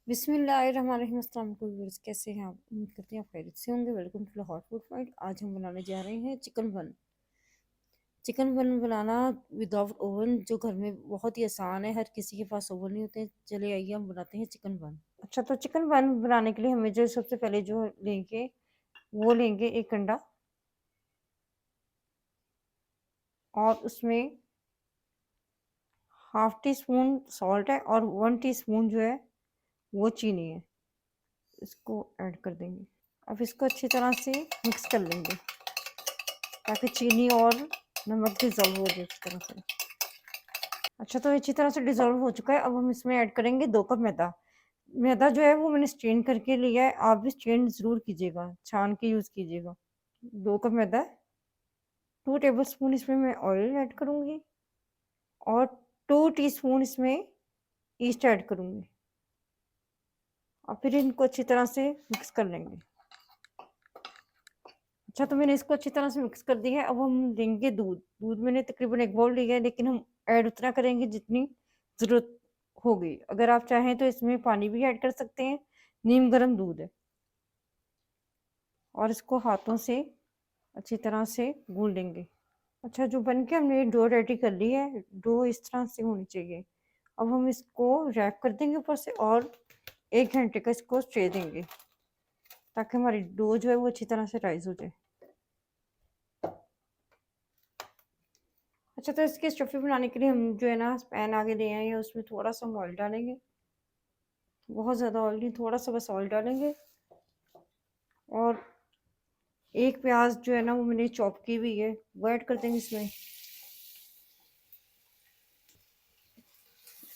बिस्मिल्लाहिर्रहमानिर्रहीम। अस्सलाम वालेकुम व्यूअर्स, कैसे हैं आप? उम्मीद करते हैं आप खैरियत से होंगे। Welcome to Hot Food Point. आज हम बनाने जा रहे हैं चिकन बन। चिकन बन बनाना विदाउट ओवन, जो घर में बहुत ही आसान है, हर किसी के पास ओवन नहीं होते। चलिए आइए हम बनाते हैं चिकन बन। अच्छा, तो चिकन बन बनाने के लिए हमें जो सबसे पहले जो लेंगे वो लेंगे एक अंडा, और उसमें हाफ टी स्पून सॉल्ट है और 1 टीस्पून जो है वो चीनी है। इसको ऐड कर देंगे। अब इसको अच्छी तरह से मिक्स कर लेंगे ताकि चीनी और नमक डिज़ोल्व हो जाए अच्छी तरह से। अच्छा, तो अच्छी तरह से डिज़ोल्व हो चुका है। अब हम इसमें ऐड करेंगे 2 कप मैदा। मैदा जो है वो मैंने स्ट्रेन करके लिया है, आप भी स्ट्रेन ज़रूर कीजिएगा, छान के यूज़ कीजिएगा। 2 कप मैदा है। 2 टेबलस्पून इसमें मैं ऑयल ऐड करूँगी और 2 टीस्पून इसमें ईस्ट ऐड करूँगी, और फिर इनको अच्छी तरह से मिक्स कर लेंगे। अच्छा, तो मैंने इसको अच्छी तरह से मिक्स कर दिया है। अब हम लेंगे दूध। दूध मैंने तकरीबन 1 बाउल लिया है, लेकिन हम ऐड उतना करेंगे जितनी ज़रूरत होगी। अगर आप चाहें तो इसमें पानी भी ऐड कर सकते हैं। नीम गर्म दूध है, और इसको हाथों से अच्छी तरह से गूँध लेंगे। अच्छा, जो बन के हमने डो रेडी कर ली है, डो इस तरह से होनी चाहिए। अब हम इसको रैप कर देंगे ऊपर से, और 1 घंटे का इसको स्टे देंगे ताकि हमारी डो जो है वो अच्छी तरह से राइज़ हो जाए। अच्छा, तो इसकी स्टफिंग बनाने के लिए हम जो है ना पैन आगे ले आए हैं, उसमें थोड़ा सा हम ऑयल डालेंगे। बहुत ज़्यादा ऑयल नहीं, थोड़ा सा बस ऑयल डालेंगे। और एक प्याज जो है ना वो मैंने चॉप की हुई है, वो ऐड कर देंगे इसमें।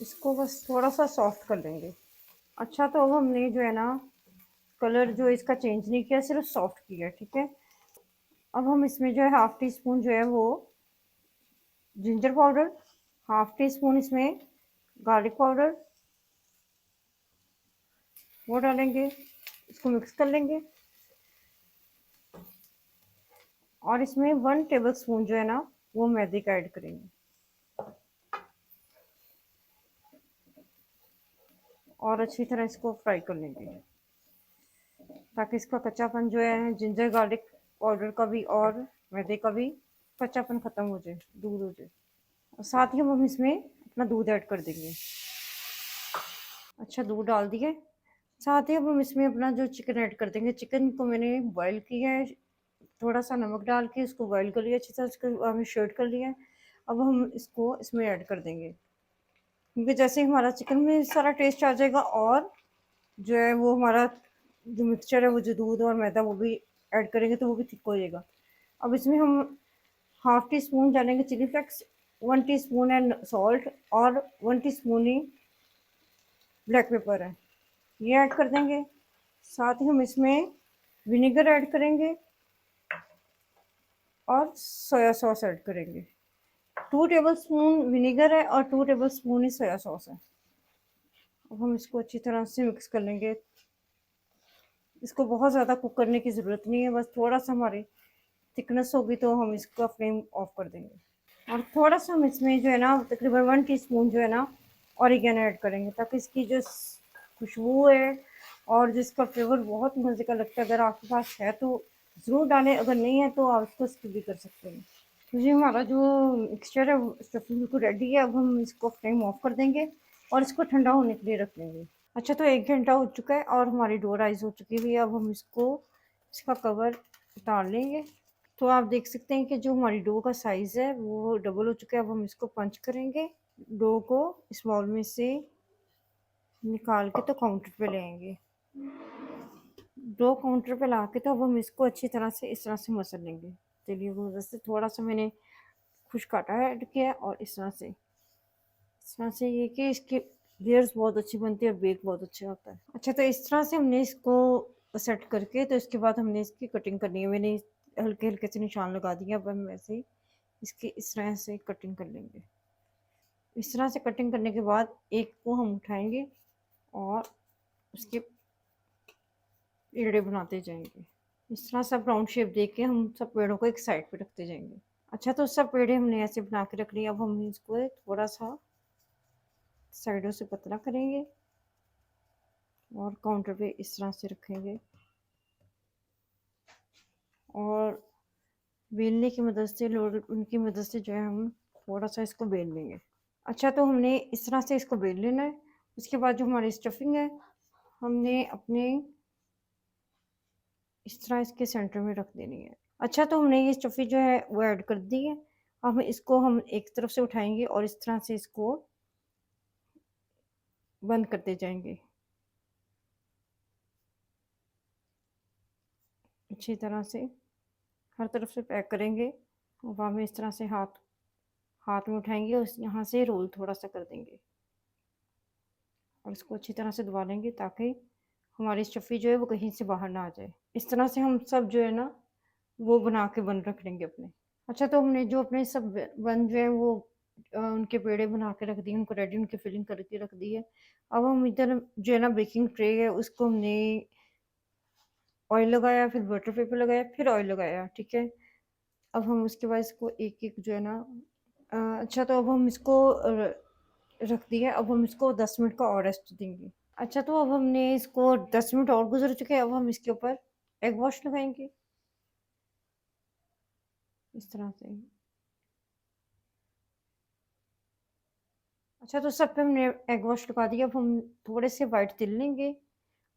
इसको बस थोड़ा सा सॉफ्ट कर लेंगे। अच्छा, तो अब हमने जो है ना कलर जो इसका चेंज नहीं किया, सिर्फ सॉफ्ट किया, ठीक है। अब हम इसमें जो है हाफ टी स्पून जो है वो ginger powder, half tea spoon इसमें गार्लिक पाउडर वो डालेंगे। इसको मिक्स कर लेंगे, और इसमें 1 टेबल स्पून जो है ना वो मैदे का ऐड करेंगे, और अच्छी तरह इसको फ्राई कर लेंगे ताकि इसका कच्चापन जो है जिंजर गार्लिक पाउडर का भी और मैदे का भी कच्चापन खत्म हो जाए, दूर हो जाए। और साथ ही हम इसमें अपना दूध ऐड कर देंगे। अच्छा, दूध डाल दिए। साथ ही अब हम इसमें अपना जो चिकन ऐड कर देंगे। चिकन को मैंने बॉईल किया है, थोड़ा सा नमक डाल के उसको बॉईल कर लिया अच्छी तरह, इसको हमने शर्ट कर लिया है। अब हम इसको इसमें ऐड कर देंगे, क्योंकि जैसे हमारा चिकन में सारा टेस्ट आ जाएगा, और जो है वो हमारा जो मिक्सचर है वो जो दूध और मैदा वो भी ऐड करेंगे तो वो भी थिक हो जाएगा। अब इसमें हम हाफ टी स्पून डालेंगे चिली फ्लेक्स, 1 टीस्पून है सॉल्ट, और 1 टीस्पून ही ब्लैक पेपर है, ये ऐड कर देंगे। साथ ही हम इसमें विनेगर ऐड करेंगे और सोया सॉस ऐड करेंगे। 2 टेबल स्पून विनेगर है और 2 टेबल स्पून ही सोया सॉस है। अब हम इसको अच्छी तरह से मिक्स कर लेंगे। इसको बहुत ज़्यादा कुक करने की ज़रूरत नहीं है, बस थोड़ा सा हमारी थिकनेस होगी तो हम इसका फ्लेम ऑफ कर देंगे। और थोड़ा सा हम इसमें जो है ना तकरीबन 1 टीस्पून जो है ना ऑरिगेनो ऐड करेंगे, ताकि इसकी जो खुशबू है और जिसका फ्लेवर बहुत मज़े का लगता है। अगर आपके पास है तो ज़रूर डालें, अगर नहीं है तो आप इसको स्किप भी कर सकते हैं। तो ये हमारा जो मिक्सचर है स्टफिंग बिल्कुल रेडी है। अब हम इसको फ्लेम ऑफ कर देंगे और इसको ठंडा होने के लिए रख लेंगे। अच्छा, तो 1 घंटा हो चुका है और हमारी डो राइस हो चुकी हुई है। अब हम इसको इसका कवर उतार लेंगे। तो आप देख सकते हैं कि जो हमारी डो का साइज़ है वो डबल हो चुका है। अब हम इसको पंच करेंगे। डो को इस बाउल में से निकाल के तो काउंटर पे ले आएंगे। डो काउंटर पे ला के तो अब हम इसको अच्छी तरह से इस तरह से मसल लेंगे। चलिए, वो वैसे थोड़ा सा मैंने खुश काटा ऐड किया, और इस तरह से ये कि इसकी लेयर्स बहुत अच्छी बनती है और बेक बहुत अच्छा होता है। अच्छा, तो इस तरह से हमने इसको सेट करके तो इसके बाद हमने इसकी कटिंग करनी है। मैंने हल्के हल्के से निशान लगा दिया। अब हम ऐसे ही इसकी इस तरह से कटिंग कर लेंगे। इस तरह से कटिंग करने के बाद एक को हम उठाएंगे और उसके पेड़े बनाते जाएंगे। इस तरह सब राउंड शेप दे के हम सब पेड़ों को एक साइड पे रखते जाएंगे। अच्छा, तो सब पेड़े हमने ऐसे बना के रख लिए। अब हम इसको थोड़ा सा साइडों से पतला करेंगे और काउंटर पे इस तरह से रखेंगे और बेलने की मदद से लोड उनकी मदद से जो है हम थोड़ा सा इसको बेल लेंगे। अच्छा, तो हमने इस तरह से इसको बेल लेना है। उसके बाद जो हमारी स्टफिंग है हमने अपने इस तरह इसके सेंटर में रख देनी है। अच्छा, तो हमने ये स्टफिंग जो है वो ऐड कर दी है। अब इसको हम एक तरफ से उठाएंगे और इस तरह से इसको बंद करते जाएंगे अच्छी तरह से, हर तरफ से पैक करेंगे। अब हम इस तरह से हाथ हाथ में उठाएंगे और यहाँ से रोल थोड़ा सा कर देंगे और इसको अच्छी तरह से दबा लेंगे ताकि हमारी स्टफ़ी जो है वो कहीं से बाहर ना आ जाए। इस तरह से हम सब जो है ना वो बना के बन रख लेंगे अपने। अच्छा, तो हमने जो अपने सब बन जो है वो उनके पेड़े बना के रख दिए, उनको रेडी उनकी फिलिंग करके रख दी है। अब हम इधर जो है ना बेकिंग ट्रे है उसको हमने ऑयल लगाया, फिर बटर पेपर लगाया, फिर ऑयल लगाया, ठीक है। अब हम उसके बाद इसको एक एक जो है ना अच्छा, तो अब हम इसको रख दिया। अब हम इसको 10 मिनट का और रेस्ट देंगे। अच्छा, तो अब हमने इसको 10 मिनट और गुजर चुके हैं। अब हम इसके ऊपर एग वॉश लगाएंगे इस तरह से। अच्छा, तो सब पे हमने एग वॉश लगा दिया। अब हम थोड़े से वाइट तिल लेंगे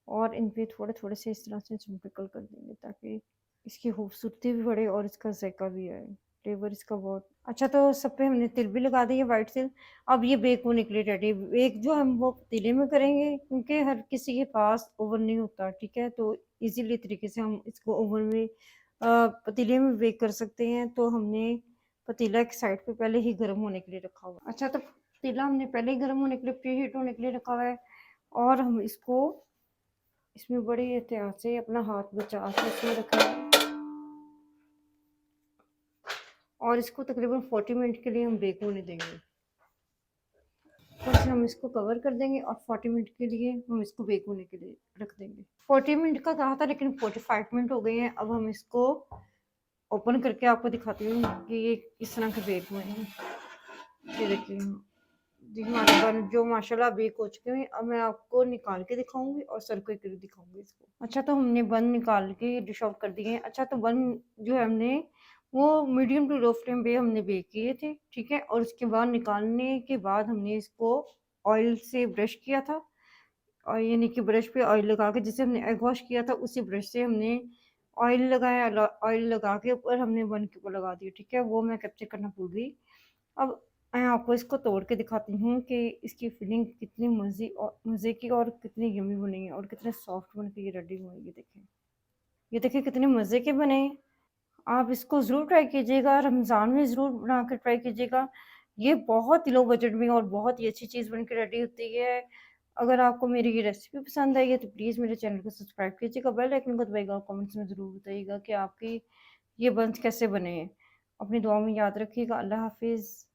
और इन पे थोड़े थोड़े से इस तरह से स्प्रिंकल कर देंगे ताकि इसकी खूबसूरती भी बढ़े और इसका जायका भी आए, फ्लेवर इसका बहुत अच्छा। तो सब पे हमने तिल भी लगा दिए, वाइट तिल। अब ये बेक होने के लिए रेडी। बेक जो हम वो पतीले में करेंगे क्योंकि हर किसी के पास ओवन नहीं होता, ठीक है। तो इजीली तरीके से हम इसको ओवन में पतीले में बेक कर सकते हैं। तो हमने पतीला एक साइड पे पहले ही गर्म होने के लिए रखा हुआ। अच्छा, तो पतीला हमने पहले ही गर्म होने के लिए प्री हीट होने के लिए रखा हुआ है और हम इसको इसमें बड़ी एहतियात से अपना हाथ बचा के इसमें रखा है और इसको तकरीबन 40 मिनट के लिए हम बेक होने देंगे। फिर से हम इसको कवर कर देंगे और 40 मिनट के लिए हम इसको बेक होने के लिए रख देंगे। 40 मिनट का कहा था लेकिन 45 मिनट हो गए हैं। अब हम इसको ओपन करके आपको दिखाती हूँ कि ये किस तरह के बेक हुए हैं। ये देखिए जी, हमारे बन जो माशाल्लाह बेक हो चुके हैं। अब मैं आपको निकाल के दिखाऊंगी और सर्व करके दिखाऊंगी इसको। अच्छा, तो हमने बन निकाल के डिश आउट कर दिए हैं। अच्छा, तो बन जो है हमने वो मीडियम टू लो फ्लेम पे हमने बेक किए थे, ठीक है। और उसके बाद निकालने के बाद हमने इसको ऑयल से ब्रश किया था और यानी कि ब्रश पे ऑयल लगा के जैसे हमने एग वॉश किया था उसी ब्रश से हमने ऑयल लगाया। ऑयल लगा के ऊपर हमने बन के ऊपर लगा दिया, ठीक है। वो मैं कैप्चर करना भूल गई। अब मैं आपको इसको तोड़ के दिखाती हूँ कि इसकी फिलिंग कितनी मज़े की और कितनी यम्मी बनी है और कितने सॉफ्ट बन के ये रेडी हुए हैं। ये देखें कितने मज़े के बने हैं। आप इसको ज़रूर ट्राई कीजिएगा, रमज़ान में ज़रूर बना कर ट्राई कीजिएगा। ये बहुत ही लो बजट में और बहुत ही अच्छी चीज़ बन के रेडी होती है। अगर आपको मेरी ये रेसिपी पसंद आई है तो प्लीज़ मेरे चैनल को सब्सक्राइब कीजिएगा, बेल आइकन को दबाइएगा और कमेंट्स में ज़रूर बताइएगा कि आपकी ये बंस कैसे बने हैं। अपनी दुआ में याद रखिएगा। अल्लाह हाफ़िज़।